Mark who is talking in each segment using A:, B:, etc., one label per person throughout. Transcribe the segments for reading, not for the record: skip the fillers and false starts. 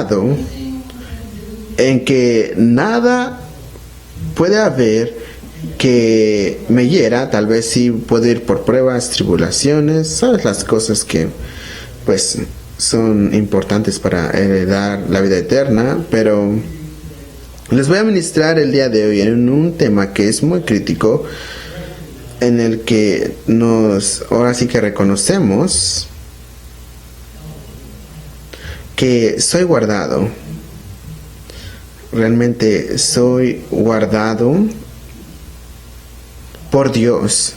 A: guardado en que nada puede haber que me hiera. Tal vez sí puedo ir por pruebas, tribulaciones, sabes, las cosas que pues son importantes para heredar la vida eterna. Pero les voy a ministrar el día de hoy en un tema que es muy crítico, en el que ahora sí que reconocemos que soy guardado. Realmente soy guardado por Dios.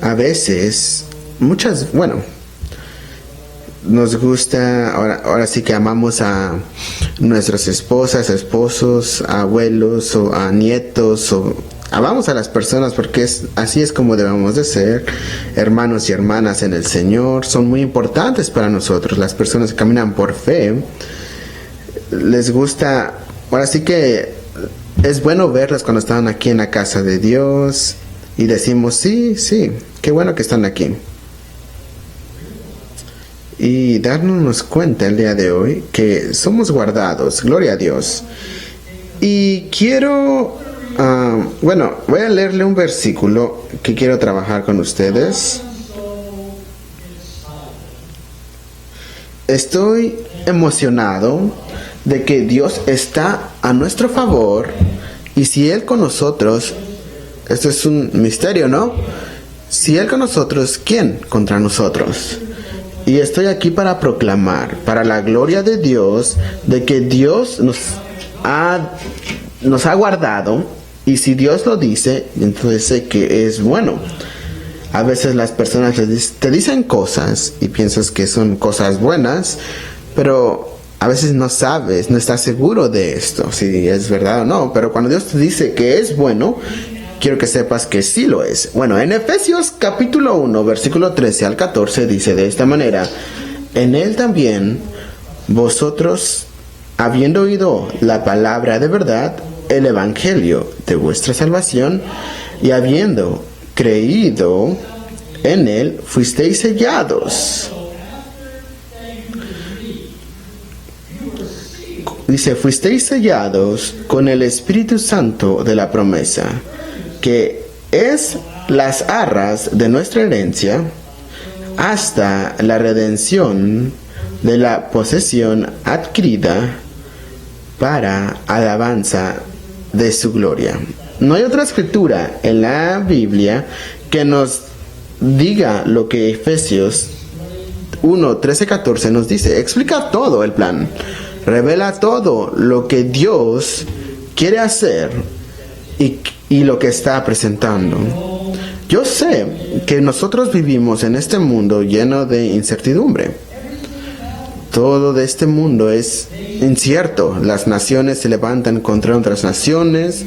A: A veces, nos gusta, ahora sí que amamos a nuestras esposas, esposos, abuelos o a nietos, o amamos a las personas porque así es como debemos de ser. Hermanos y hermanas en el Señor son muy importantes para nosotros. Las personas que caminan por fe, les gusta, ahora sí que es bueno verlas cuando están aquí en la casa de Dios y decimos, sí, qué bueno que están aquí. Y darnos cuenta el día de hoy que somos guardados, gloria a Dios. Y quiero, voy a leerle un versículo que quiero trabajar con ustedes. Estoy emocionado de que Dios está a nuestro favor, y si Él con nosotros, esto es un misterio, ¿no? Si Él con nosotros, ¿quién contra nosotros? Y estoy aquí para proclamar, para la gloria de Dios, de que Dios nos ha guardado, y si Dios lo dice, entonces sé que es bueno. A veces las personas te dicen cosas y piensas que son cosas buenas, pero a veces no sabes, no estás seguro de esto, si es verdad o no. Pero cuando Dios te dice que es bueno, quiero que sepas que sí lo es. Bueno, en Efesios capítulo 1, versículo 13 al 14 dice de esta manera: en Él también vosotros, habiendo oído la palabra de verdad, el evangelio de vuestra salvación, y habiendo creído en Él, fuisteis sellados. Dice, fuisteis sellados con el Espíritu Santo de la promesa, que es las arras de nuestra herencia, hasta la redención de la posesión adquirida para alabanza de su gloria. No hay otra escritura en la Biblia que nos diga lo que Efesios 1, 13, 14 nos dice. Explica todo el plan, revela todo lo que Dios quiere hacer y lo que está presentando. Yo sé que nosotros vivimos en este mundo lleno de incertidumbre. Todo de este mundo es incierto. Las naciones se levantan contra otras naciones.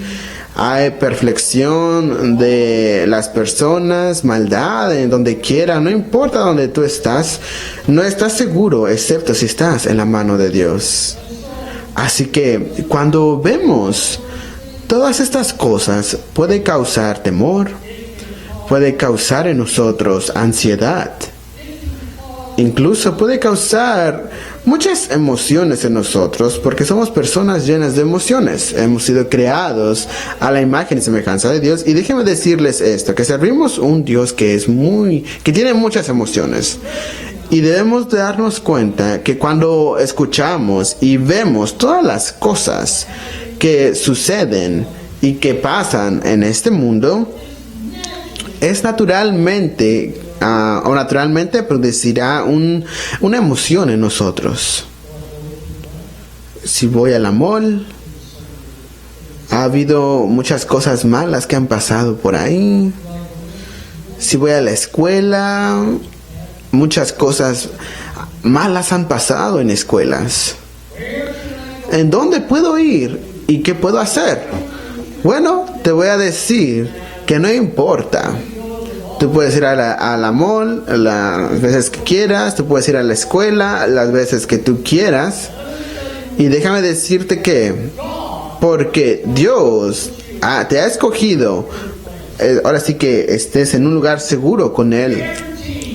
A: Hay perfección de las personas, maldad en donde quiera. No importa donde tú estás, no estás seguro, excepto si estás en la mano de Dios. Así que cuando vemos todas estas cosas, puede causar temor, puede causar en nosotros ansiedad. Incluso puede causar muchas emociones en nosotros, porque somos personas llenas de emociones. Hemos sido creados a la imagen y semejanza de Dios. Y déjenme decirles esto, que servimos un Dios que tiene muchas emociones. Y debemos de darnos cuenta que cuando escuchamos y vemos todas las cosas que suceden y que pasan en este mundo, es naturalmente producirá una emoción en nosotros. Si voy a la mall, ha habido muchas cosas malas que han pasado por ahí. Si voy a la escuela, muchas cosas malas han pasado en escuelas. ¿En dónde puedo ir y qué puedo hacer? Bueno, te voy a decir que no importa. Tú puedes ir a la mall las veces que quieras, tú puedes ir a la escuela las veces que tú quieras. Y déjame decirte que, porque Dios te ha escogido, ahora sí que estés en un lugar seguro con Él,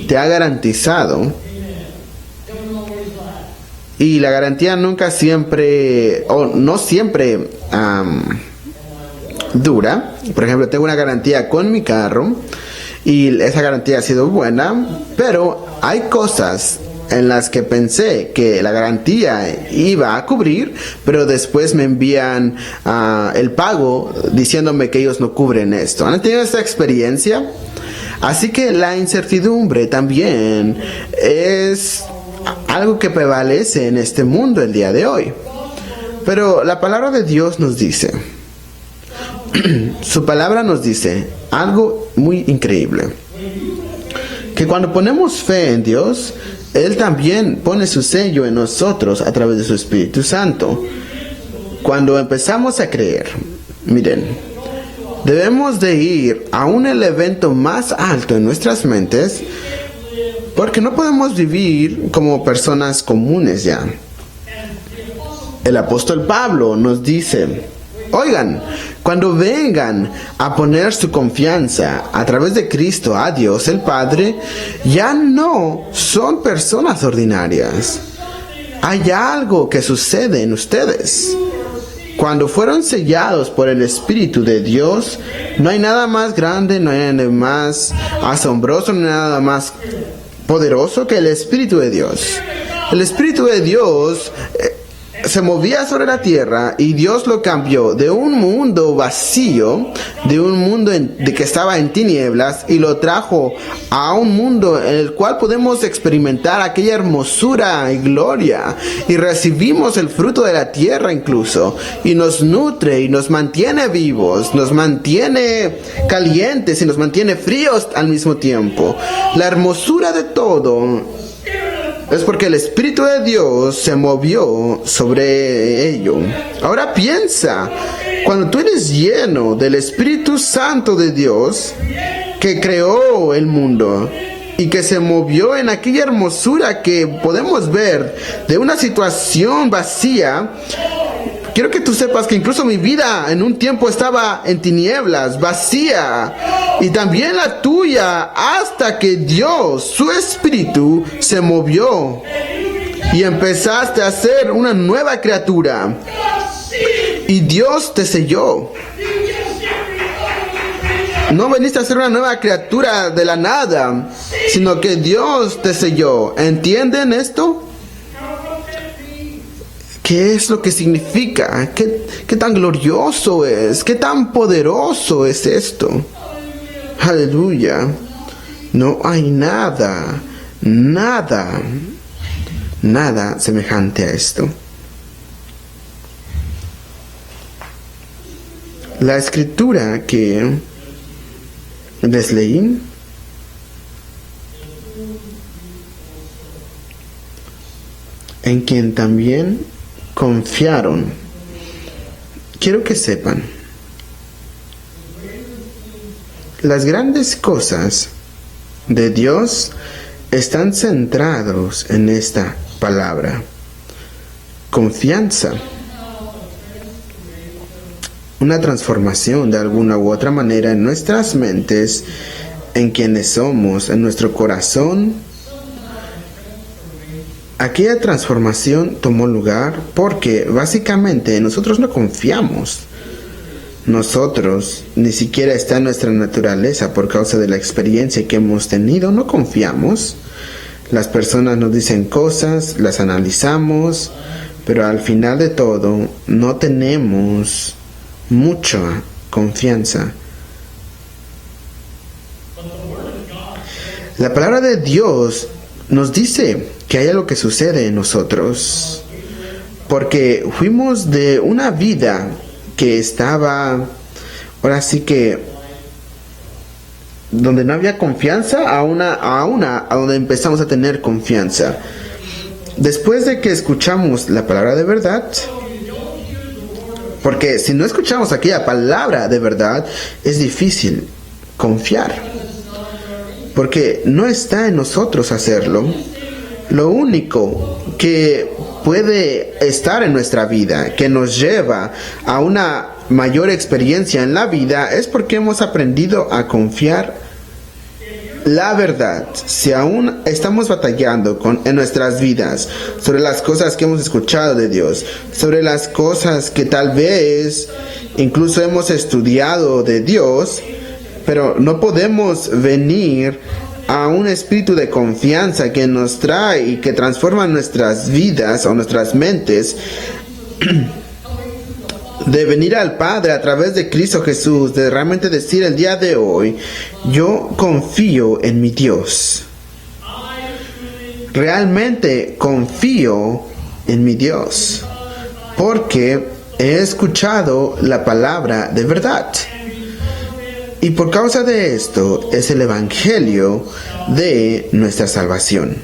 A: te ha garantizado. y la garantía nunca siempre, o no siempre dura. Por ejemplo, tengo una garantía con mi carro y esa garantía ha sido buena, pero hay cosas en las que pensé que la garantía iba a cubrir, pero después me envían el pago diciéndome que ellos no cubren esto. ¿Han tenido esta experiencia? Así que la incertidumbre también es algo que prevalece en este mundo el día de hoy. Pero la palabra de Dios nos dice, su palabra nos dice algo muy increíble, que cuando ponemos fe en Dios, Él también pone su sello en nosotros a través de su Espíritu Santo. Cuando empezamos a creer, miren, debemos de ir a el evento más alto en nuestras mentes, porque no podemos vivir como personas comunes ya. El apóstol Pablo nos dice, oigan, cuando vengan a poner su confianza a través de Cristo a Dios el Padre, ya no son personas ordinarias. Hay algo que sucede en ustedes. Cuando fueron sellados por el Espíritu de Dios, no hay nada más grande, no hay nada más asombroso, no hay nada más poderoso que el Espíritu de Dios. El Espíritu de Dios se movía sobre la tierra y Dios lo cambió de un mundo vacío, de un mundo de que estaba en tinieblas, y lo trajo a un mundo en el cual podemos experimentar aquella hermosura y gloria, y recibimos el fruto de la tierra incluso, y nos nutre y nos mantiene vivos, nos mantiene calientes y nos mantiene fríos al mismo tiempo. La hermosura de todo es porque el Espíritu de Dios se movió sobre ello. Ahora piensa, cuando tú eres lleno del Espíritu Santo de Dios, que creó el mundo y que se movió en aquella hermosura que podemos ver de una situación vacía. Quiero que tú sepas que incluso mi vida en un tiempo estaba en tinieblas, vacía, y también la tuya, hasta que Dios, su Espíritu, se movió y empezaste a ser una nueva criatura, y Dios te selló. No veniste a ser una nueva criatura de la nada, sino que Dios te selló. ¿Entienden esto? ¿Qué es lo que significa? ¿Qué tan glorioso es? ¿Qué tan poderoso es esto? Aleluya. No hay nada semejante a esto. La escritura que les leí en quien también confiaron. Quiero que sepan, las grandes cosas de Dios están centrados en esta palabra: confianza. Una transformación de alguna u otra manera en nuestras mentes, en quienes somos, en nuestro corazón. Aquella transformación tomó lugar porque básicamente nosotros no confiamos. Nosotros ni siquiera está en nuestra naturaleza por causa de la experiencia que hemos tenido. No confiamos. Las personas nos dicen cosas, las analizamos, pero al final de todo no tenemos mucha confianza. La palabra de Dios nos dice que hay algo que sucede en nosotros, porque fuimos de una vida que estaba, ahora sí que, donde no había confianza, a donde empezamos a tener confianza. Después de que escuchamos la palabra de verdad, porque si no escuchamos aquella palabra de verdad, es difícil confiar, porque no está en nosotros hacerlo. Lo único que puede estar en nuestra vida, que nos lleva a una mayor experiencia en la vida, es porque hemos aprendido a confiar la verdad, si aún estamos batallando en nuestras vidas sobre las cosas que hemos escuchado de Dios, sobre las cosas que tal vez incluso hemos estudiado de Dios, pero no podemos venir a un espíritu de confianza que nos trae y que transforma nuestras vidas o nuestras mentes, de venir al Padre a través de Cristo Jesús, de realmente decir el día de hoy, yo confío en mi Dios. Realmente confío en mi Dios, porque he escuchado la palabra de verdad. Y por causa de esto es el Evangelio de nuestra salvación.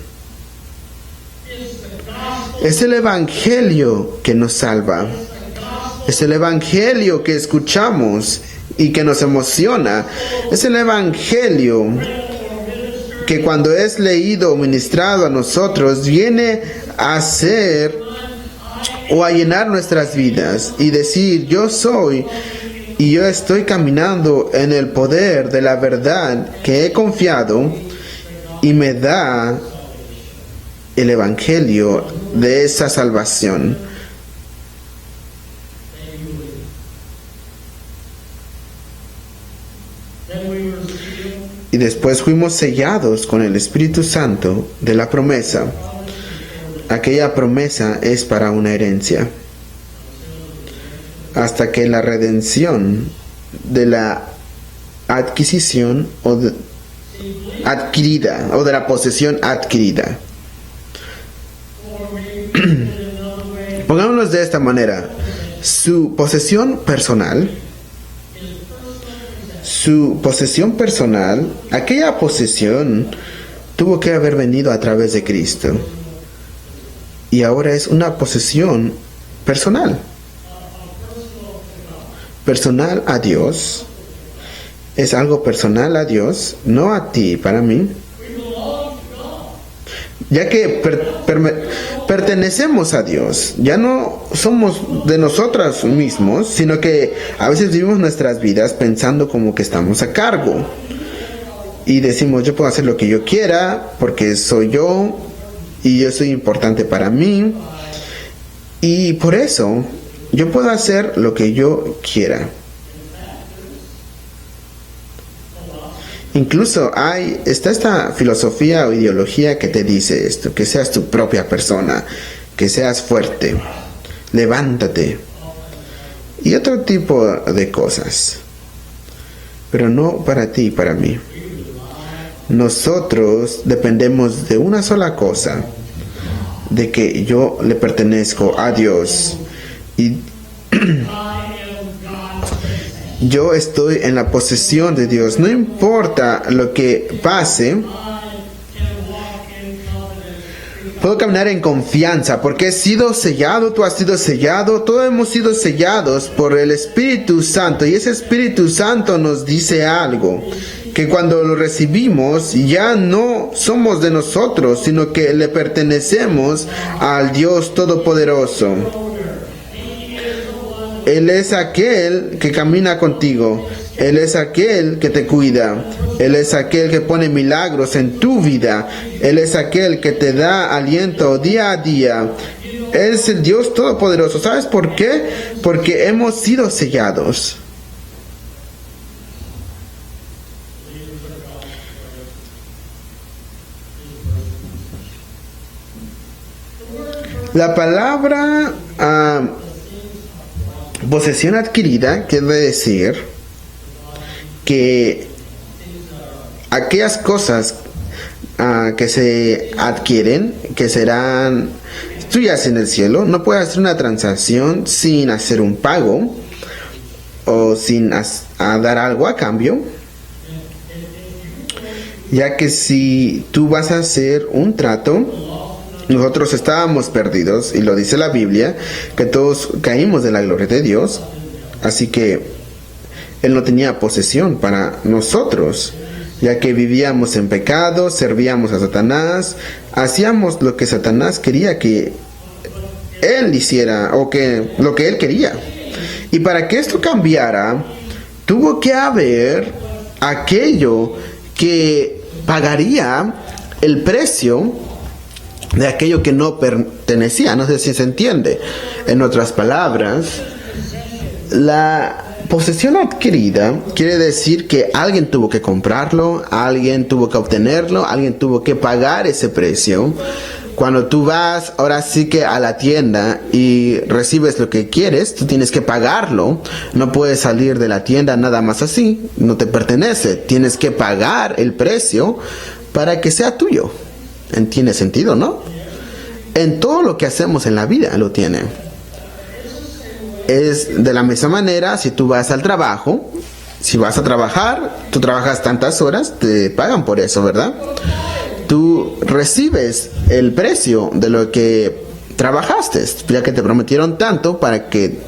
A: Es el Evangelio que nos salva. Es el Evangelio que escuchamos y que nos emociona. Es el Evangelio que cuando es leído o ministrado a nosotros viene a hacer o a llenar nuestras vidas y decir, yo soy y yo estoy caminando en el poder de la verdad que he confiado, y me da el Evangelio de esa salvación. Y después fuimos sellados con el Espíritu Santo de la promesa. Aquella promesa es para una herencia, hasta que la redención de la adquisición adquirida o de la posesión adquirida. Pongámonos de esta manera: su posesión personal, aquella posesión tuvo que haber venido a través de Cristo, y ahora es una posesión personal a Dios. Es algo personal a Dios, no a ti, para mí, ya que pertenecemos a Dios. Ya no somos de nosotros mismos, sino que a veces vivimos nuestras vidas pensando como que estamos a cargo y decimos, yo puedo hacer lo que yo quiera porque soy yo y yo soy importante para mí, y por eso yo puedo hacer lo que yo quiera. Incluso está esta filosofía o ideología que te dice esto, que seas tu propia persona, que seas fuerte, levántate, y otro tipo de cosas, pero no para ti y para mí. Nosotros dependemos de una sola cosa, de que yo le pertenezco a Dios y yo estoy en la posesión de Dios. No importa lo que pase, puedo caminar en confianza porque he sido sellado, tú has sido sellado, todos hemos sido sellados por el Espíritu Santo, y ese Espíritu Santo nos dice algo, que cuando lo recibimos ya no somos de nosotros, sino que le pertenecemos al Dios Todopoderoso. Él es aquel que camina contigo. Él es aquel que te cuida. Él es aquel que pone milagros en tu vida. Él es aquel que te da aliento día a día. Él es el Dios Todopoderoso. ¿Sabes por qué? Porque hemos sido sellados. La palabra posesión adquirida quiere decir que aquellas cosas que se adquieren, que serán tuyas en el cielo, no puedes hacer una transacción sin hacer un pago o sin dar algo a cambio, ya que si tú vas a hacer un trato, nosotros estábamos perdidos, y lo dice la Biblia, que todos caímos de la gloria de Dios, así que Él no tenía posesión para nosotros, ya que vivíamos en pecado, servíamos a Satanás, hacíamos lo que Satanás quería que Él hiciera, o que lo que Él quería. Y para que esto cambiara, tuvo que haber aquello que pagaría el precio de aquello que no pertenecía. No sé si se entiende. En otras palabras, la posesión adquirida quiere decir que alguien tuvo que comprarlo, alguien tuvo que obtenerlo, alguien tuvo que pagar ese precio. Cuando tú vas ahora sí que a la tienda y recibes lo que quieres, tú tienes que pagarlo. No puedes salir de la tienda nada más así, no te pertenece. Tienes que pagar el precio para que sea tuyo. ¿Tiene sentido, no? En todo lo que hacemos en la vida lo tiene. Es de la misma manera si tú vas al trabajo. Si vas a trabajar, tú trabajas tantas horas, te pagan por eso, ¿verdad? Tú recibes el precio de lo que trabajaste, ya que te prometieron tanto para que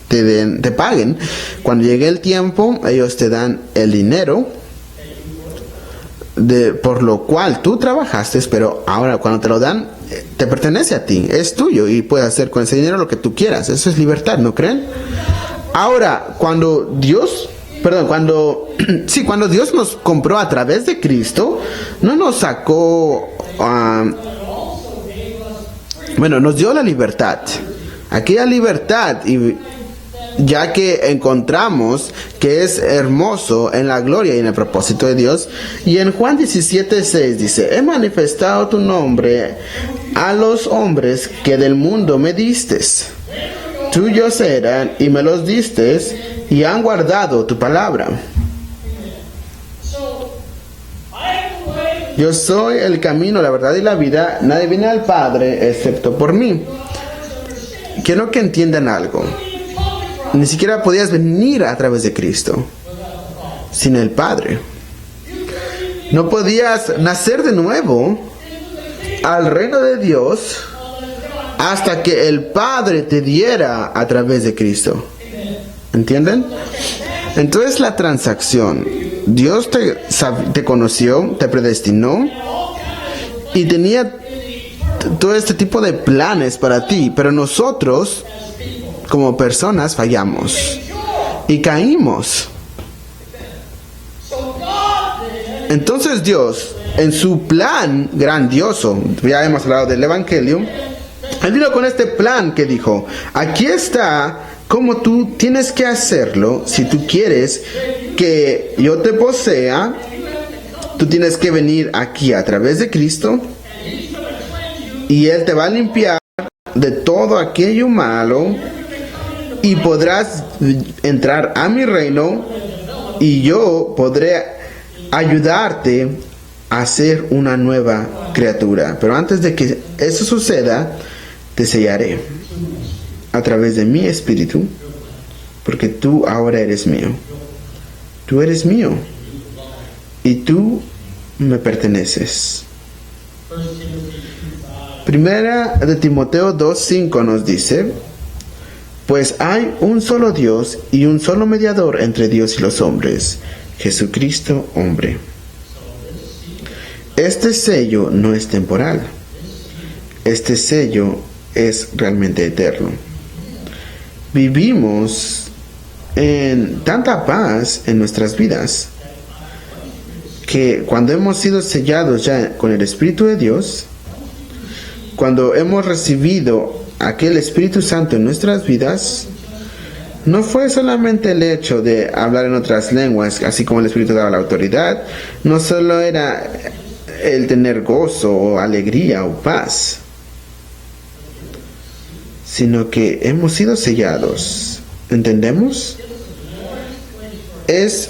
A: te paguen. Cuando llegue el tiempo, ellos te dan el dinero por lo cual tú trabajaste, pero ahora cuando te lo dan, te pertenece a ti, es tuyo y puedes hacer con ese dinero lo que tú quieras. Eso es libertad, ¿no creen? Ahora, cuando Dios nos compró a través de Cristo, no nos sacó, nos dio la libertad. Aquella libertad, y ya que encontramos que es hermoso en la gloria y en el propósito de Dios. Y en Juan 17:6 dice: he manifestado tu nombre a los hombres que del mundo me distes. Tuyos eran y me los distes, y han guardado tu palabra. Yo soy el camino, la verdad y la vida. Nadie viene al Padre excepto por mí. Quiero que entiendan algo. Ni siquiera podías venir a través de Cristo sin el Padre. No podías nacer de nuevo al reino de Dios hasta que el Padre te diera a través de Cristo. ¿Entienden? Entonces la transacción. Dios te conoció, te predestinó y tenía todo este tipo de planes para ti, pero nosotros como personas fallamos y caímos. Entonces Dios, en su plan grandioso, ya hemos hablado del Evangelio, Él vino con este plan que dijo: aquí está cómo tú tienes que hacerlo. Si tú quieres que yo te posea, tú tienes que venir aquí a través de Cristo, y Él te va a limpiar de todo aquello malo, y podrás entrar a mi reino, y yo podré ayudarte a ser una nueva criatura. Pero antes de que eso suceda, te sellaré a través de mi espíritu, porque tú ahora eres mío. Tú eres mío y tú me perteneces. Primera de Timoteo 2:5 nos dice: pues hay un solo Dios y un solo mediador entre Dios y los hombres, Jesucristo hombre. Este sello no es temporal. Este sello es realmente eterno. Vivimos en tanta paz en nuestras vidas que cuando hemos sido sellados ya con el Espíritu de Dios, cuando hemos recibido aquel Espíritu Santo en nuestras vidas, no fue solamente el hecho de hablar en otras lenguas, así como el Espíritu daba la autoridad, no solo era el tener gozo o alegría o paz, sino que hemos sido sellados. ¿Entendemos? Es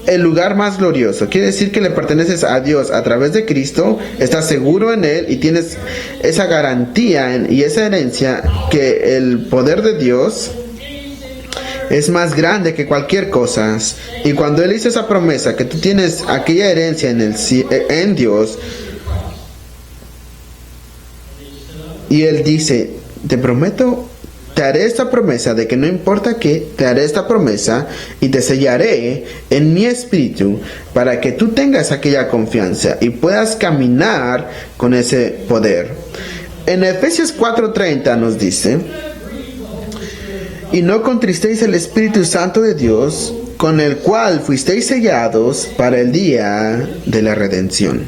A: el lugar más glorioso. Quiere decir que le perteneces a Dios a través de Cristo, estás seguro en Él y tienes esa garantía y esa herencia que el poder de Dios es más grande que cualquier cosa. Y cuando Él hizo esa promesa que tú tienes aquella herencia en Dios, y Él dice: te prometo, te haré esta promesa de que no importa qué, te haré esta promesa y te sellaré en mi espíritu para que tú tengas aquella confianza y puedas caminar con ese poder. En Efesios 4:30 nos dice: y no contristéis el Espíritu Santo de Dios, con el cual fuisteis sellados para el día de la redención.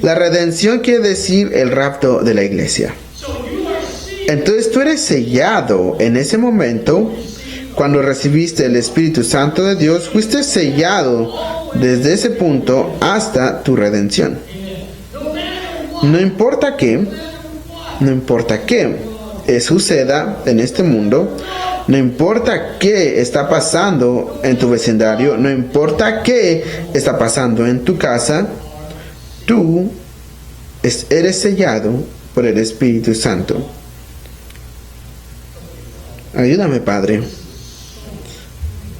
A: La redención quiere decir el rapto de la iglesia. Entonces tú eres sellado en ese momento. Cuando recibiste el Espíritu Santo de Dios, fuiste sellado desde ese punto hasta tu redención. No importa qué suceda en este mundo, no importa qué está pasando en tu vecindario, no importa qué está pasando en tu casa, tú eres sellado por el Espíritu Santo. Ayúdame, Padre.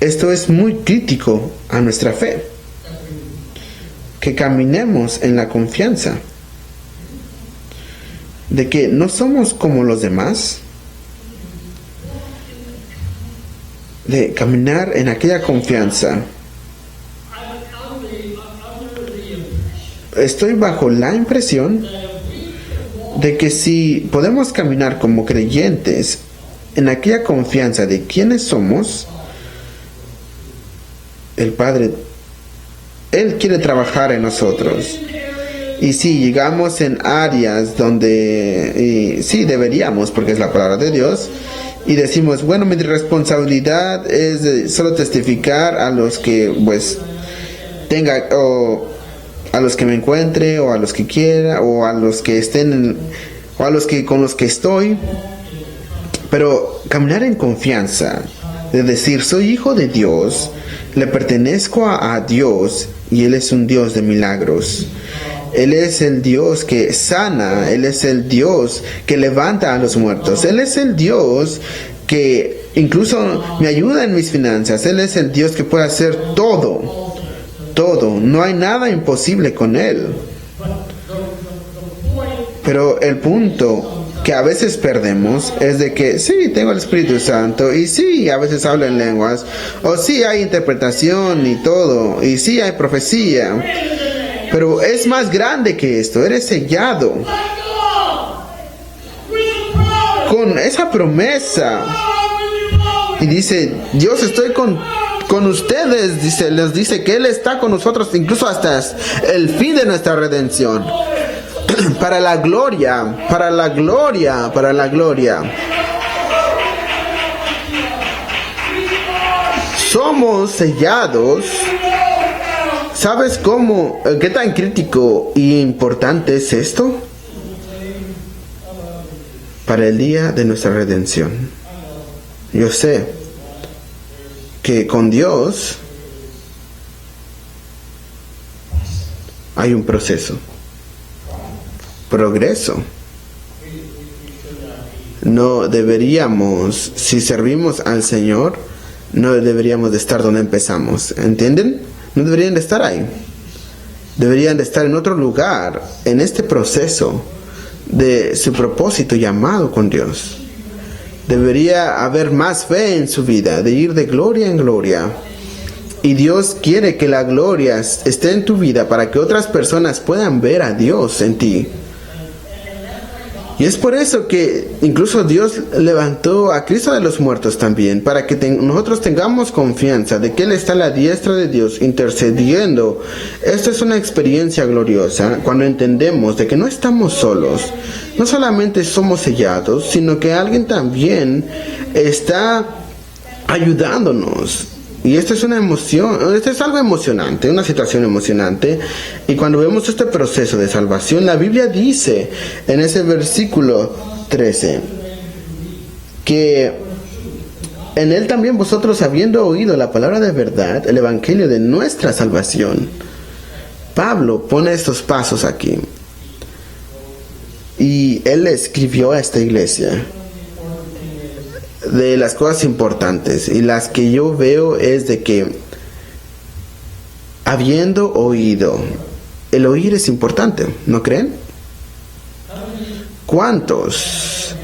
A: Esto es muy crítico a nuestra fe. Que caminemos en la confianza de que no somos como los demás. De caminar en aquella confianza. Estoy bajo la impresión de que si podemos caminar como creyentes en aquella confianza de quiénes somos, el Padre, Él quiere trabajar en nosotros. Y si llegamos en áreas donde, sí deberíamos, porque es la palabra de Dios, y decimos, bueno, mi responsabilidad es solo testificar a los que, pues, tenga, o a los que me encuentre, o a los que quiera, o a los que estén, o a los que con los que estoy. Pero caminar en confianza, de decir, soy hijo de Dios, le pertenezco a Dios, y Él es un Dios de milagros. Él es el Dios que sana, Él es el Dios que levanta a los muertos, Él es el Dios que incluso me ayuda en mis finanzas, Él es el Dios que puede hacer todo, no hay nada imposible con Él. Pero el punto que a veces perdemos es de que sí, tengo el Espíritu Santo y sí, a veces hablo en lenguas, o sí hay interpretación y todo, y sí hay profecía, pero es más grande que esto. Eres sellado con esa promesa y dice, Dios, estoy con ustedes, les dice que Él está con nosotros incluso hasta el fin de nuestra redención. Para la gloria. Somos sellados. ¿Sabes cómo? ¿Qué tan crítico y importante es esto? Para el día de nuestra redención. Yo sé que con Dios hay un proceso. Progreso. No deberíamos, si servimos al Señor, no deberíamos de estar donde empezamos. ¿Entienden? No deberían de estar ahí. Deberían de estar en otro lugar, en este proceso de su propósito llamado con Dios. Debería haber más fe en su vida, de ir de gloria en gloria. Y Dios quiere que la gloria esté en tu vida para que otras personas puedan ver a Dios en ti. Y es por eso que incluso Dios levantó a Cristo de los muertos también, para que nosotros tengamos confianza de que Él está a la diestra de Dios intercediendo. Esta es una experiencia gloriosa cuando entendemos de que no estamos solos. No solamente somos sellados, sino que alguien también está ayudándonos. Y esto es una emoción, esto es algo emocionante, una situación emocionante. Y cuando vemos este proceso de salvación, la Biblia dice en ese versículo 13 que en Él también vosotros, habiendo oído la palabra de verdad, el evangelio de nuestra salvación. Pablo pone estos pasos aquí. Y él escribió a esta iglesia de las cosas importantes, y las que yo veo es de que habiendo oído, el oír es importante, ¿no creen? ¿Cuántos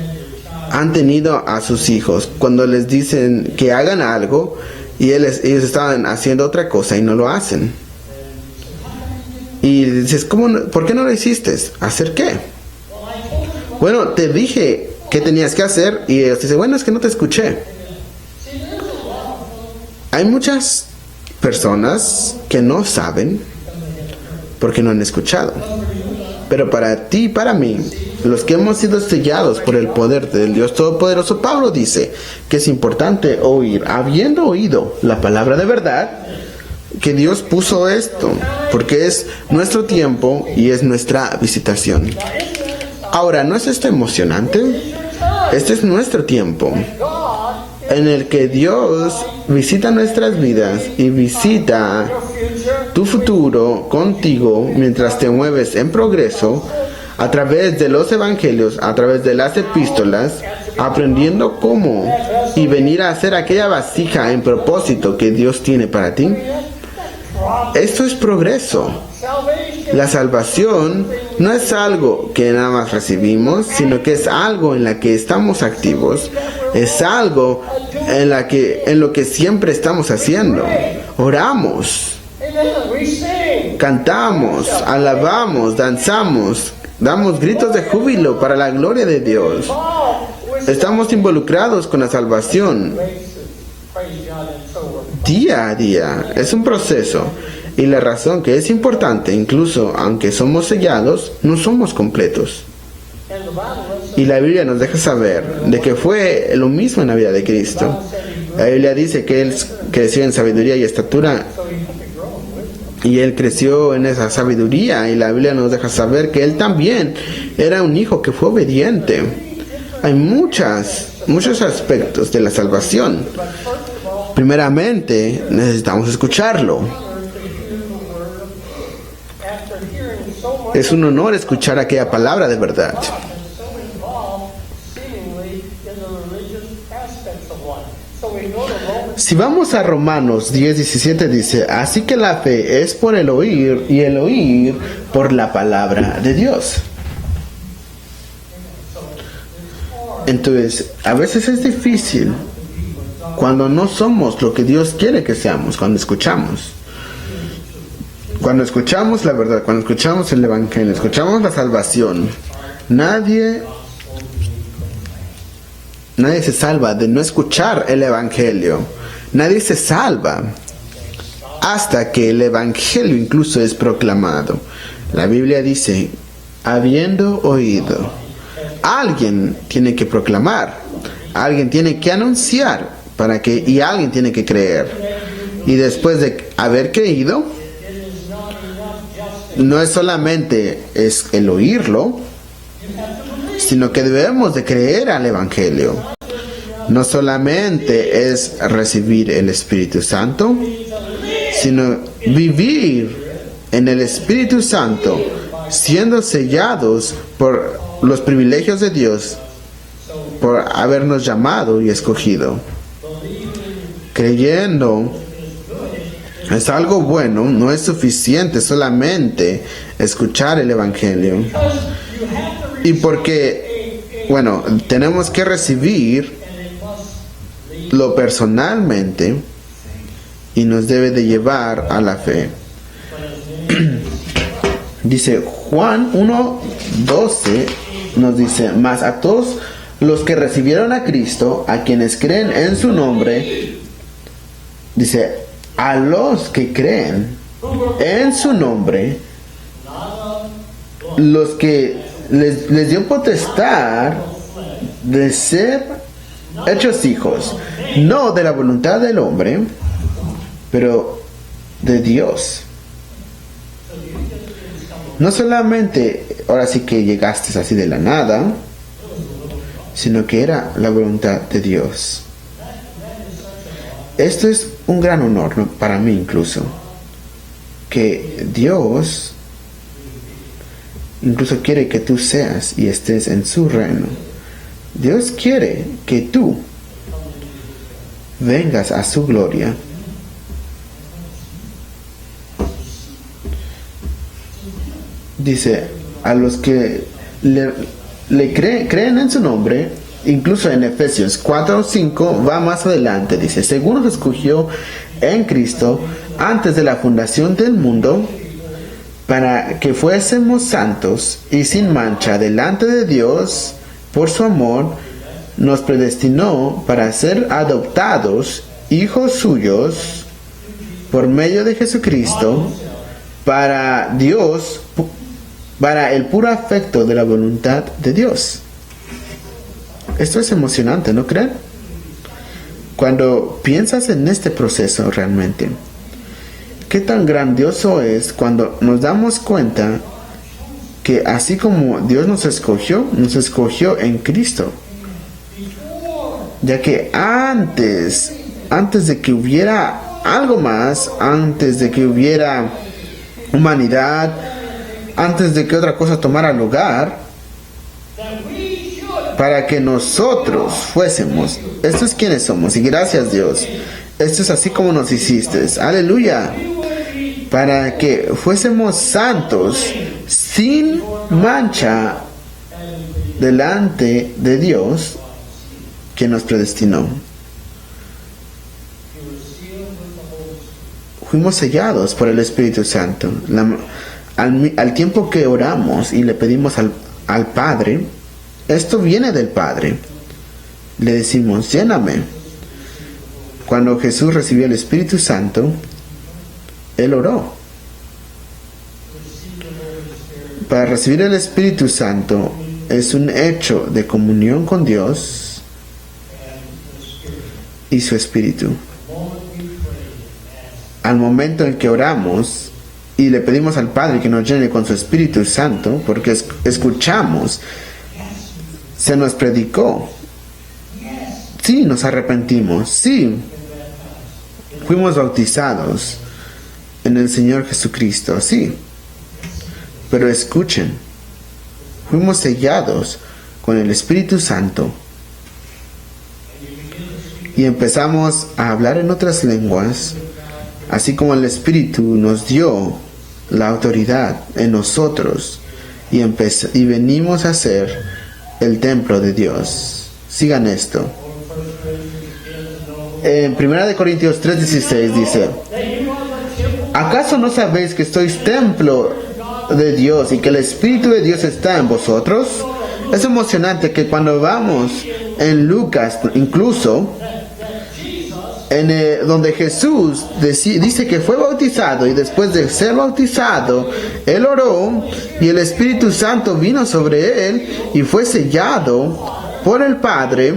A: han tenido a sus hijos cuando les dicen que hagan algo y ellos estaban haciendo otra cosa y no lo hacen? Y dices, ¿por qué no lo hiciste? ¿Hacer qué? Bueno, te dije qué tenías que hacer, y ellos dicen, bueno, es que no te escuché. Hay muchas personas que no saben porque no han escuchado. Pero para ti y para mí, los que hemos sido sellados por el poder del Dios Todopoderoso, Pablo dice que es importante oír, habiendo oído la palabra de verdad, que Dios puso esto, porque es nuestro tiempo y es nuestra visitación. Ahora, ¿no es esto emocionante? Este es nuestro tiempo, en el que Dios visita nuestras vidas y visita tu futuro contigo mientras te mueves en progreso a través de los evangelios, a través de las epístolas, aprendiendo cómo y venir a hacer aquella vasija en propósito que Dios tiene para ti. Esto es progreso. La salvación no es algo que nada más recibimos, sino que es algo en la que estamos activos, es algo en lo que siempre estamos haciendo. Oramos, cantamos, alabamos, danzamos, damos gritos de júbilo para la gloria de Dios. Estamos involucrados con la salvación día a día. Es un proceso. Y la razón que es importante, incluso aunque somos sellados, no somos completos. Y la Biblia nos deja saber de que fue lo mismo en la vida de Cristo. La Biblia dice que Él creció en sabiduría y estatura. Y Él creció en esa sabiduría. Y la Biblia nos deja saber que Él también era un hijo que fue obediente. Hay muchos aspectos de la salvación. Primeramente, necesitamos escucharlo. Es un honor escuchar aquella palabra de verdad. Si vamos a Romanos 10:17 dice, así que la fe es por el oír y el oír por la palabra de Dios. Entonces, a veces es difícil cuando no somos lo que Dios quiere que seamos, cuando escuchamos. Cuando escuchamos la verdad, cuando escuchamos el evangelio, escuchamos la salvación, nadie se salva de no escuchar el evangelio. Nadie se salva hasta que el evangelio incluso es proclamado. La Biblia dice, habiendo oído, alguien tiene que proclamar, alguien tiene que anunciar y alguien tiene que creer. Y después de haber creído, no es solamente el oírlo, sino que debemos de creer al evangelio. No solamente es recibir el Espíritu Santo, sino vivir en el Espíritu Santo, siendo sellados por los privilegios de Dios, por habernos llamado y escogido. Creyendo es algo bueno, no es suficiente solamente escuchar el evangelio. Y porque, tenemos que recibirlo personalmente y nos debe de llevar a la fe. Dice Juan 1:12, nos dice, mas a todos los que recibieron a Cristo, a quienes creen en su nombre, dice, a los que creen en su nombre, los que les dio potestad de ser hechos hijos, no de la voluntad del hombre, pero de Dios. No solamente ahora sí que llegaste así de la nada, sino que era la voluntad de Dios. Esto es un gran honor, ¿no? Para mí incluso, que Dios incluso quiere que tú seas y estés en su reino. Dios quiere que tú vengas a su gloria. Dice, a los que le creen en su nombre. Incluso en Efesios 4:5 va más adelante, dice, según nos escogió en Cristo antes de la fundación del mundo, para que fuésemos santos y sin mancha delante de Dios, por su amor, nos predestinó para ser adoptados hijos suyos por medio de Jesucristo para Dios, para el puro afecto de la voluntad de Dios. Esto es emocionante, ¿no creen? Cuando piensas en este proceso realmente, qué tan grandioso es cuando nos damos cuenta que así como Dios nos escogió en Cristo. Ya que antes de que hubiera algo más, antes de que hubiera humanidad, antes de que otra cosa tomara lugar, para que nosotros fuésemos, esto es quienes somos, y gracias Dios, esto es así como nos hiciste, aleluya, para que fuésemos santos, sin mancha, delante de Dios, que nos predestinó. Fuimos sellados por el Espíritu Santo. Al tiempo que oramos y le pedimos al Padre, esto viene del Padre. Le decimos, lléname. Cuando Jesús recibió el Espíritu Santo, Él oró. Para recibir el Espíritu Santo es un hecho de comunión con Dios y su Espíritu. Al momento en que oramos y le pedimos al Padre que nos llene con su Espíritu Santo, porque escuchamos, se nos predicó, sí, nos arrepentimos, sí, fuimos bautizados en el Señor Jesucristo, sí, pero escuchen, fuimos sellados con el Espíritu Santo y empezamos a hablar en otras lenguas, así como el Espíritu nos dio la autoridad en nosotros y venimos a ser el templo de Dios. Sigan esto. En 1 Corintios 3:16 dice: ¿acaso no sabéis que sois templo de Dios y que el Espíritu de Dios está en vosotros? Es emocionante que cuando vamos en Lucas, incluso donde Jesús dice que fue bautizado, y después de ser bautizado Él oró y el Espíritu Santo vino sobre Él y fue sellado por el Padre,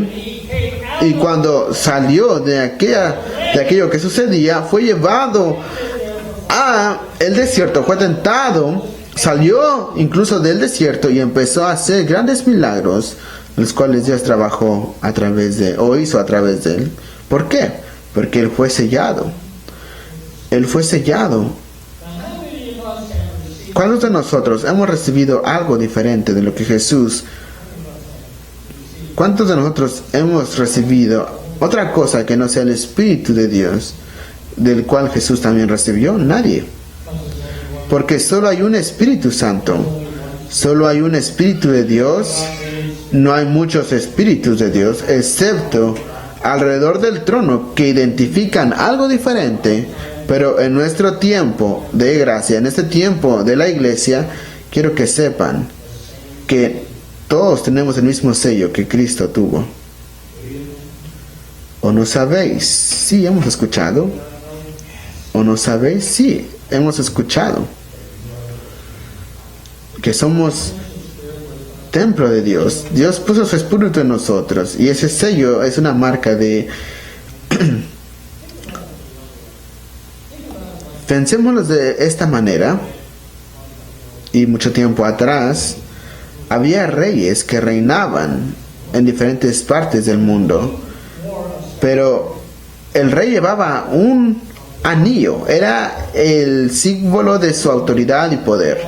A: y cuando salió de aquello que sucedía, fue llevado a el desierto, fue tentado, salió incluso del desierto y empezó a hacer grandes milagros, los cuales Dios trabajó a través de, o hizo a través de Él. ¿Por qué? Porque Él fue sellado. Él fue sellado. ¿Cuántos de nosotros hemos recibido algo diferente de lo que Jesús? ¿Cuántos de nosotros hemos recibido otra cosa que no sea el Espíritu de Dios, del cual Jesús también recibió? Nadie. Porque solo hay un Espíritu Santo. Solo hay un Espíritu de Dios. No hay muchos Espíritus de Dios, excepto alrededor del trono, que identifican algo diferente. Pero en nuestro tiempo de gracia, en este tiempo de la iglesia, quiero que sepan que todos tenemos el mismo sello que Cristo tuvo. ¿O no sabéis? Sí, hemos escuchado. ¿O no sabéis? Sí, hemos escuchado que somos templo de Dios. Dios puso su Espíritu en nosotros, y ese sello es una marca de pensémoslo de esta manera. Y mucho tiempo atrás había reyes que reinaban en diferentes partes del mundo, pero el rey llevaba un anillo, era el símbolo de su autoridad y poder.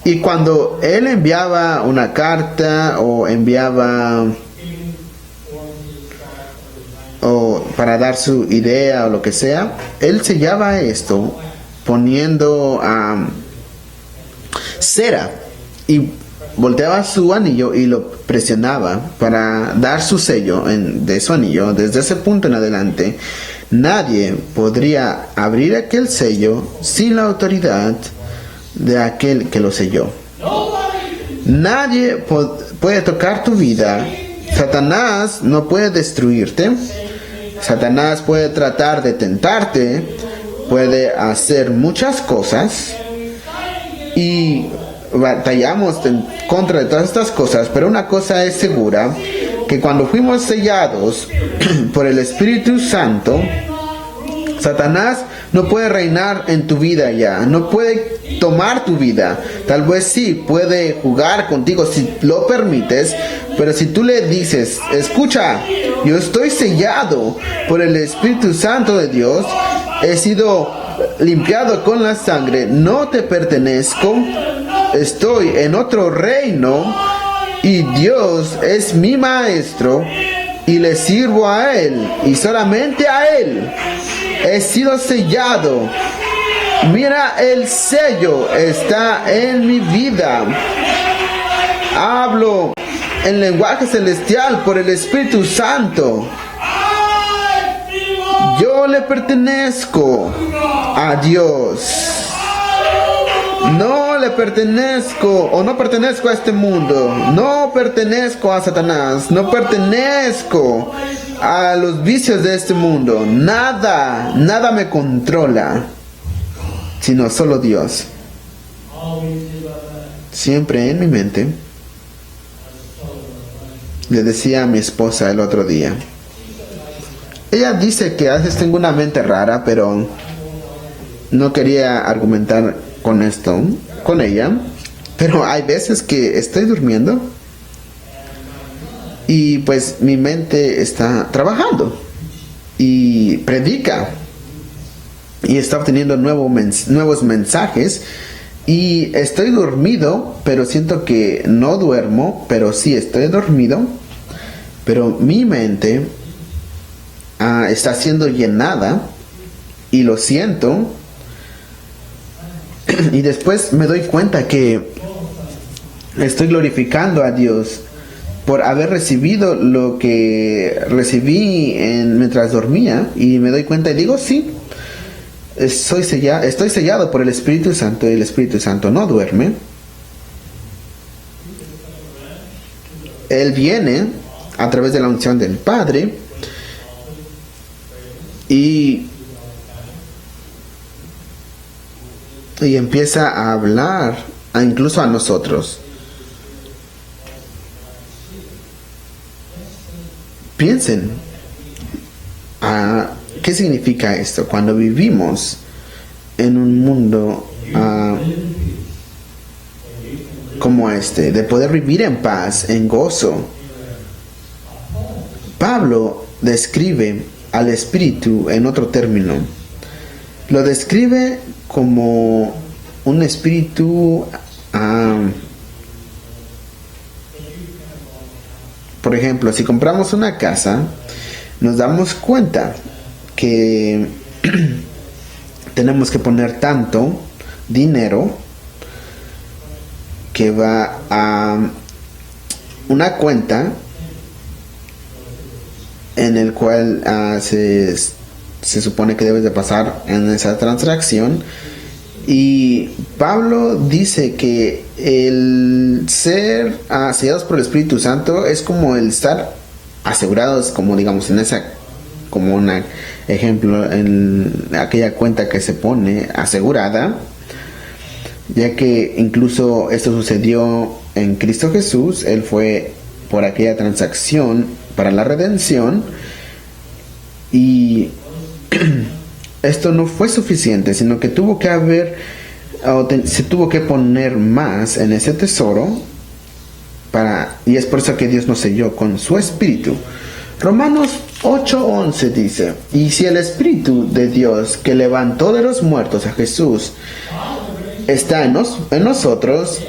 A: Y cuando él enviaba una carta o para dar su idea o lo que sea, él sellaba esto poniendo cera, y volteaba su anillo y lo presionaba para dar su sello de su anillo. Desde ese punto en adelante nadie podría abrir aquel sello sin la autoridad de aquel que lo selló. Nadie puede tocar tu vida. Satanás no puede destruirte. Satanás puede tratar de tentarte, puede hacer muchas cosas y batallamos en contra de todas estas cosas, pero una cosa es segura, que cuando fuimos sellados por el Espíritu Santo, Satanás no puede reinar en tu vida ya, no puede tomar tu vida. Tal vez sí puede jugar contigo si lo permites, pero si tú le dices, escucha, yo estoy sellado por el Espíritu Santo de Dios, he sido limpiado con la sangre, no te pertenezco, estoy en otro reino y Dios es mi maestro y le sirvo a Él y solamente a Él. He sido sellado. Mira, el sello está en mi vida. Hablo en lenguaje celestial por el Espíritu Santo. Yo le pertenezco a Dios. No le pertenezco o no pertenezco a este mundo. No pertenezco a Satanás. No pertenezco a los vicios de este mundo. Nada me controla, sino solo Dios. Siempre en mi mente. Le decía a mi esposa el otro día. Ella dice que a veces tengo una mente rara, pero no quería argumentar con esto, con ella. Pero hay veces que estoy durmiendo y pues mi mente está trabajando y predica y está obteniendo nuevos mensajes y estoy dormido, pero siento que no duermo, pero sí estoy dormido, pero mi mente está siendo llenada y lo siento. Y después me doy cuenta que estoy glorificando a Dios por haber recibido lo que recibí mientras dormía. Y me doy cuenta y digo, sí, estoy sellado por el Espíritu Santo y el Espíritu Santo no duerme. Él viene a través de la unción del Padre y empieza a hablar incluso a nosotros. Piensen, ¿qué significa esto? Cuando vivimos en un mundo como este, de poder vivir en paz, en gozo. Pablo describe al Espíritu en otro término. Lo describe como un espíritu, por ejemplo, si compramos una casa, nos damos cuenta que tenemos que poner tanto dinero que va a una cuenta en el cual se supone que debes de pasar en esa transacción. Y Pablo dice que el ser sellados por el Espíritu Santo es como el estar asegurados, como digamos en esa, como un ejemplo, en aquella cuenta que se pone asegurada, ya que incluso esto sucedió en Cristo Jesús. Él fue por aquella transacción para la redención, y esto no fue suficiente, sino que se tuvo que poner más en ese tesoro y es por eso que Dios nos selló con su Espíritu. Romanos 8:11 dice: y si el Espíritu de Dios que levantó de los muertos a Jesús está en nosotros,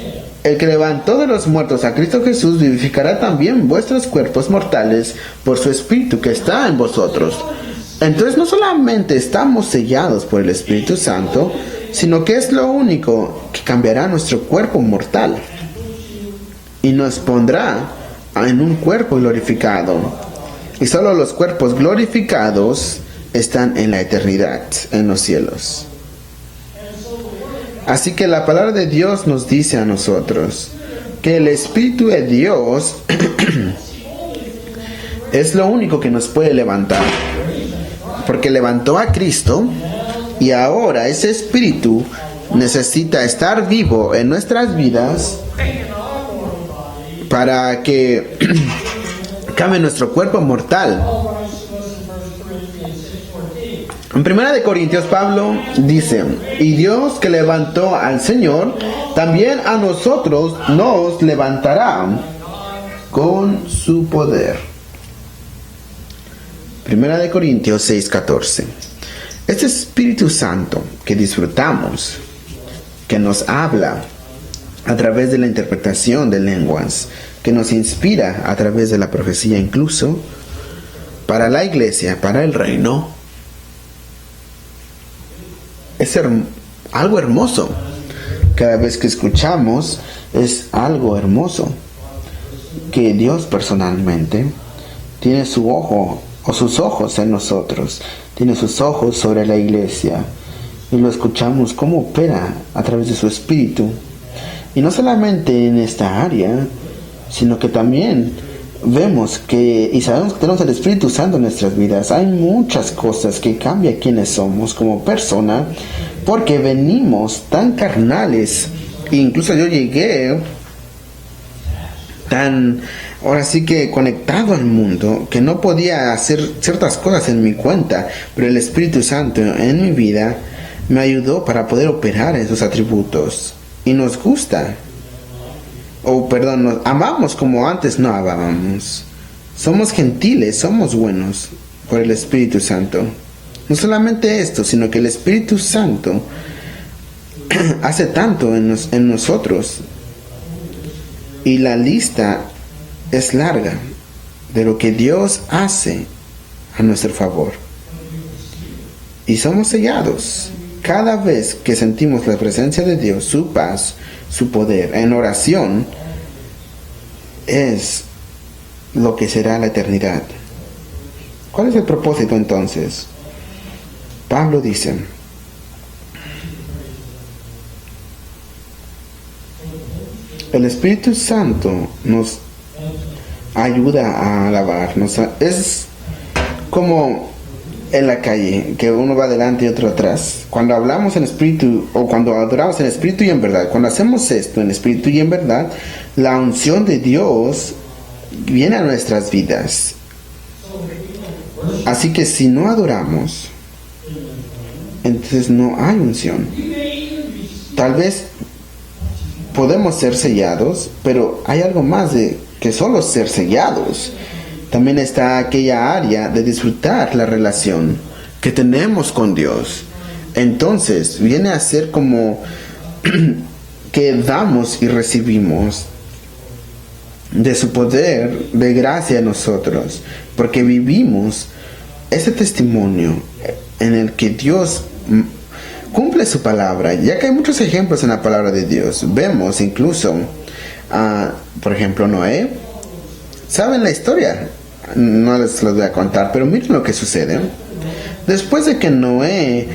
A: el que levantó de los muertos a Cristo Jesús vivificará también vuestros cuerpos mortales por su Espíritu que está en vosotros. Entonces no solamente estamos sellados por el Espíritu Santo, sino que es lo único que cambiará nuestro cuerpo mortal y nos pondrá en un cuerpo glorificado. Y solo los cuerpos glorificados están en la eternidad, en los cielos. Así que la palabra de Dios nos dice a nosotros que el Espíritu de Dios es lo único que nos puede levantar. porque levantó a Cristo y ahora ese espíritu necesita estar vivo en nuestras vidas para que cambie nuestro cuerpo mortal. En 1 Corintios Pablo dice: y Dios que levantó al Señor, también a nosotros nos levantará con su poder. 1 Corintios 6:14. Este Espíritu Santo que disfrutamos, que nos habla a través de la interpretación de lenguas, que nos inspira a través de la profecía incluso, para la iglesia, para el reino, es algo hermoso. Cada vez que escuchamos es algo hermoso, que Dios personalmente tiene su ojo o sus ojos en nosotros, tiene sus ojos sobre la iglesia, y lo escuchamos cómo opera a través de su espíritu, y no solamente en esta área, sino que también vemos que y sabemos que tenemos el Espíritu Santo en nuestras vidas. Hay muchas cosas que cambian quiénes somos como persona, porque venimos tan carnales, e incluso yo llegué tan, ahora sí que conectado al mundo, que no podía hacer ciertas cosas en mi cuenta, pero el Espíritu Santo en mi vida me ayudó para poder operar esos atributos, y nos gusta, nos amamos como antes no amábamos. Somos gentiles, somos buenos por el Espíritu Santo. No solamente esto, sino que el Espíritu Santo hace tanto en nosotros, y la lista es larga de lo que Dios hace a nuestro favor, y somos sellados cada vez que sentimos la presencia de Dios, su paz, su poder en oración. Es lo que será la eternidad. ¿Cuál es el propósito entonces? Pablo dice: el Espíritu Santo nos ayuda a alabar. Es como en la calle, que uno va adelante y otro atrás. Cuando hablamos en espíritu, o cuando adoramos en espíritu y en verdad, cuando hacemos esto en espíritu y en verdad, la unción de Dios viene a nuestras vidas. Así que si no adoramos, entonces no hay unción. Tal vez podemos ser sellados, pero hay algo más de que solo ser sellados. También está aquella área de disfrutar la relación que tenemos con Dios. Entonces viene a ser como que damos y recibimos de su poder de gracia a nosotros, porque vivimos ese testimonio en el que Dios cumple su palabra, ya que hay muchos ejemplos en la palabra de Dios. Vemos incluso por ejemplo, Noé. ¿Saben la historia? No les los voy a contar, pero miren lo que sucede. Después de que Noé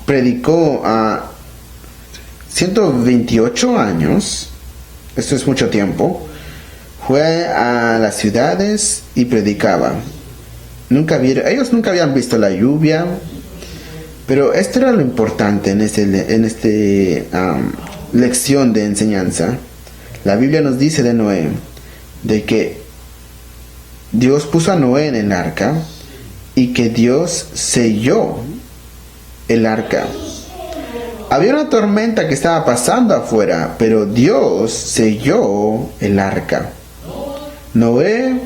A: predicó a 128 años, esto es mucho tiempo, fue a las ciudades y predicaba. Ellos nunca habían visto la lluvia, pero esto era lo importante en esta lección de enseñanza. La Biblia nos dice de Noé, de que Dios puso a Noé en el arca y que Dios selló el arca. Había una tormenta que estaba pasando afuera, pero Dios selló el arca. Noé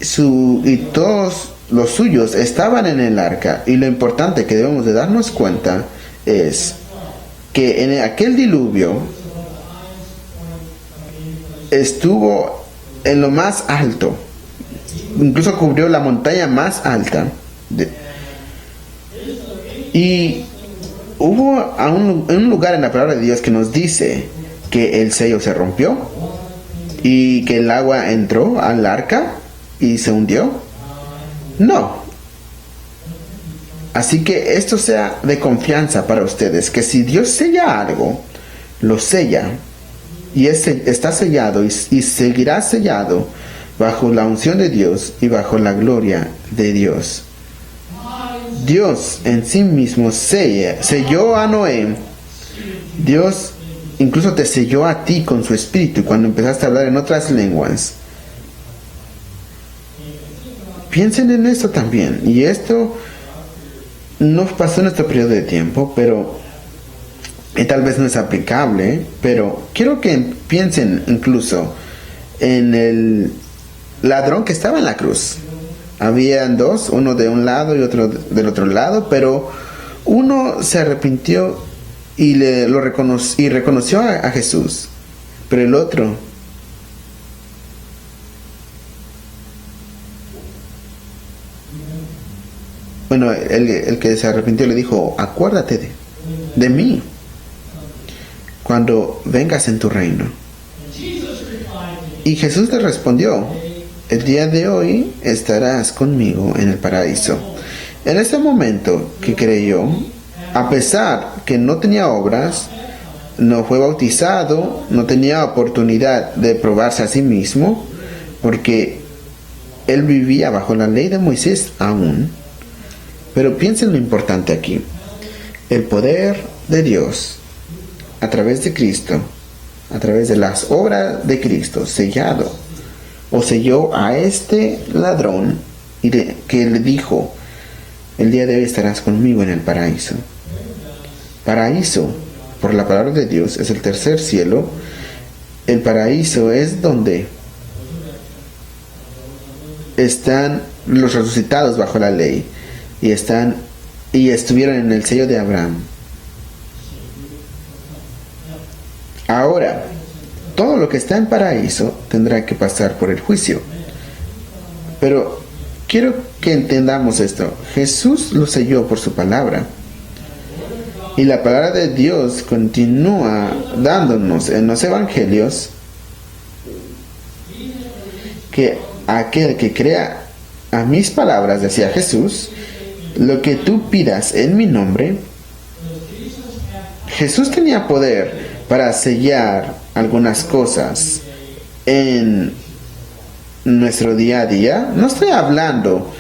A: y todos los suyos estaban en el arca, y lo importante que debemos de darnos cuenta es que en aquel diluvio estuvo en lo más alto, incluso cubrió la montaña más alta, y hubo un lugar en la palabra de Dios que nos dice que el sello se rompió y que el agua entró al arca y se hundió. No. Así que esto sea de confianza para ustedes, que si Dios sella algo, lo sella, y está sellado y seguirá sellado bajo la unción de Dios y bajo la gloria de Dios. Dios en sí mismo selló a Noé. Dios incluso te selló a ti con su espíritu cuando empezaste a hablar en otras lenguas. Piensen en esto también. Y esto no pasó en nuestro periodo de tiempo, pero tal vez no es aplicable, pero quiero que piensen incluso en el ladrón que estaba en la cruz. Habían dos, uno de un lado y otro del otro lado, pero uno se arrepintió y reconoció a Jesús, pero el otro el que se arrepintió le dijo: acuérdate de mí cuando vengas en tu reino. Y Jesús le respondió: el día de hoy estarás conmigo en el paraíso. En ese momento que creyó, a pesar que no tenía obras, no fue bautizado, no tenía oportunidad de probarse a sí mismo, porque él vivía bajo la ley de Moisés aún. Pero piensen lo importante aquí: el poder de Dios a través de Cristo, a través de las obras de Cristo, selló a este ladrón que le dijo: el día de hoy estarás conmigo en el paraíso. Paraíso, por la palabra de Dios, es el tercer cielo. El paraíso es donde están los resucitados bajo la ley y estuvieron en el sello de Abraham. Ahora, todo lo que está en paraíso tendrá que pasar por el juicio. Pero quiero que entendamos esto: Jesús lo selló por su palabra. Y la palabra de Dios continúa dándonos en los evangelios que aquel que crea a mis palabras, decía Jesús, lo que tú pidas en mi nombre. Jesús tenía poder para sellar algunas cosas en nuestro día a día. No estoy hablando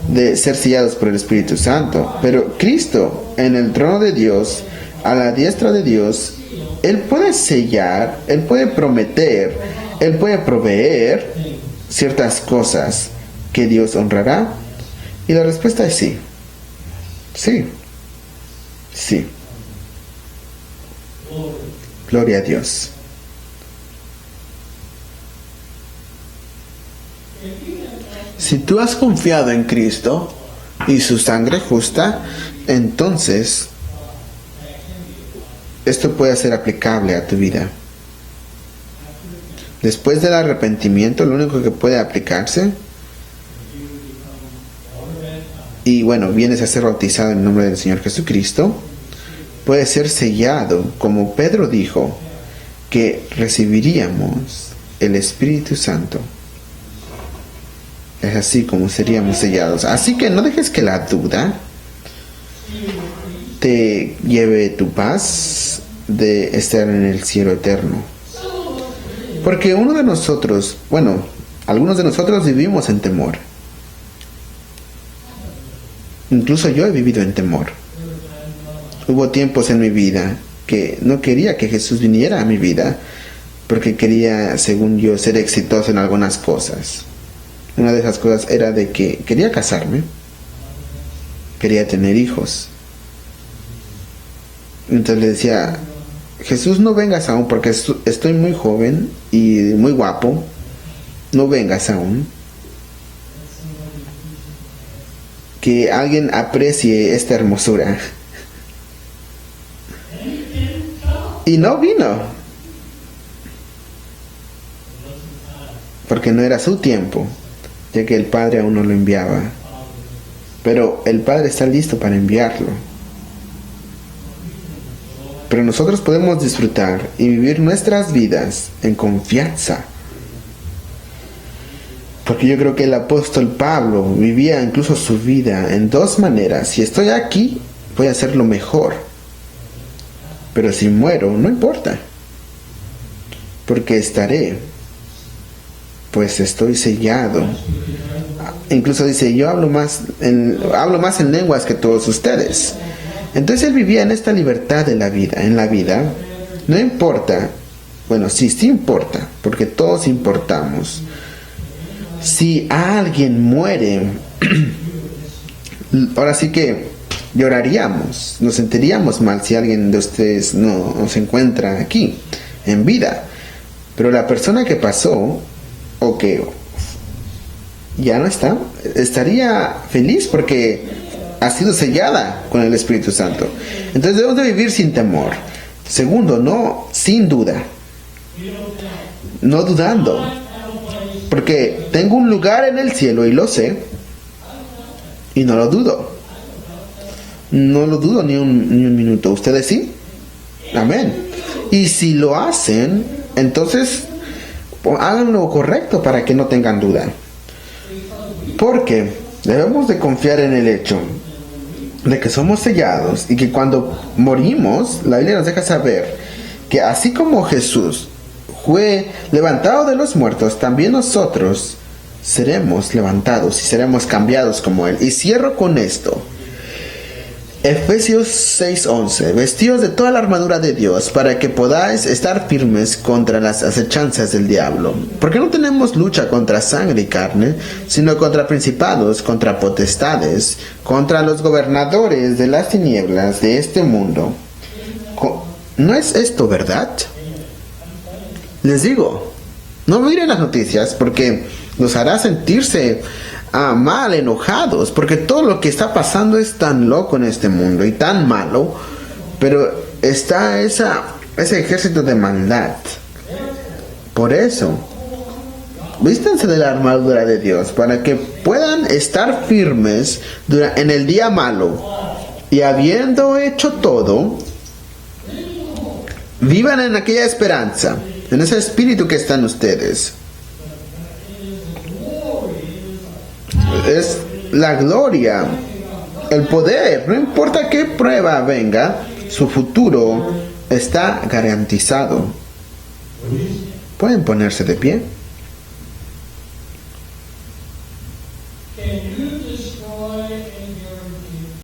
A: de ser sellados por el Espíritu Santo, pero Cristo en el trono de Dios, a la diestra de Dios, Él puede sellar, Él puede prometer, Él puede proveer ciertas cosas que Dios honrará. Y la respuesta es sí. Sí. Gloria a Dios. Si tú has confiado en Cristo y su sangre justa, entonces esto puede ser aplicable a tu vida. Después del arrepentimiento, lo único que puede aplicarse, y vienes a ser bautizado en el nombre del Señor Jesucristo, puede ser sellado, como Pedro dijo, que recibiríamos el Espíritu Santo. Es así como seríamos sellados. Así que no dejes que la duda te lleve tu paz de estar en el cielo eterno. Porque algunos de nosotros vivimos en temor. Incluso yo he vivido en temor. Hubo tiempos en mi vida que no quería que Jesús viniera a mi vida, porque quería, según yo, ser exitoso en algunas cosas. Una de esas cosas era de que quería casarme, quería tener hijos. Entonces le decía: Jesús, no vengas aún, porque estoy muy joven y muy guapo, no vengas aún. Que alguien aprecie esta hermosura. Y no vino, porque no era su tiempo, ya que el Padre aún no lo enviaba. Pero el Padre está listo para enviarlo. Pero nosotros podemos disfrutar y vivir nuestras vidas en confianza. Porque yo creo que el apóstol Pablo vivía incluso su vida en dos maneras: si estoy aquí, voy a hacer lo mejor. Pero si muero, no importa, porque estaré, pues estoy sellado Incluso dice, yo hablo más en lenguas que todos ustedes. Entonces él vivía en esta libertad de la vida, en la vida. No importa, bueno, sí importa, porque todos importamos. Si alguien muere, ahora sí que lloraríamos, nos sentiríamos mal si alguien de ustedes no se encuentra aquí, en vida. Pero la persona que pasó, o que ya no está, estaría feliz porque ha sido sellada con el Espíritu Santo. Entonces debemos de vivir sin temor. Segundo, no sin duda, no dudando, porque tengo un lugar en el cielo y lo sé, y no lo dudo. No lo dudo ni un minuto. ¿Ustedes sí? Amén. Y si lo hacen, entonces hagan lo correcto para que no tengan duda. Porque debemos de confiar en el hecho de que somos sellados y que cuando morimos, la Biblia nos deja saber que así como Jesús fue levantado de los muertos, también nosotros seremos levantados y seremos cambiados como Él. Y cierro con esto. Efesios 6:11. Vestidos de toda la armadura de Dios para que podáis estar firmes contra las acechanzas del diablo. Porque no tenemos lucha contra sangre y carne, sino contra principados, contra potestades, contra los gobernadores de las tinieblas de este mundo. ¿No es esto verdad? Les digo, no miren las noticias porque nos hará sentirse mal, enojados, porque todo lo que está pasando es tan loco en este mundo y tan malo, pero está ese ejército de maldad. Por eso, vístanse de la armadura de Dios para que puedan estar firmes en el día malo, y habiendo hecho todo, vivan en aquella esperanza, en ese espíritu que está en ustedes. Es la gloria, el poder, no importa qué prueba venga, su futuro está garantizado. Pueden ponerse de pie.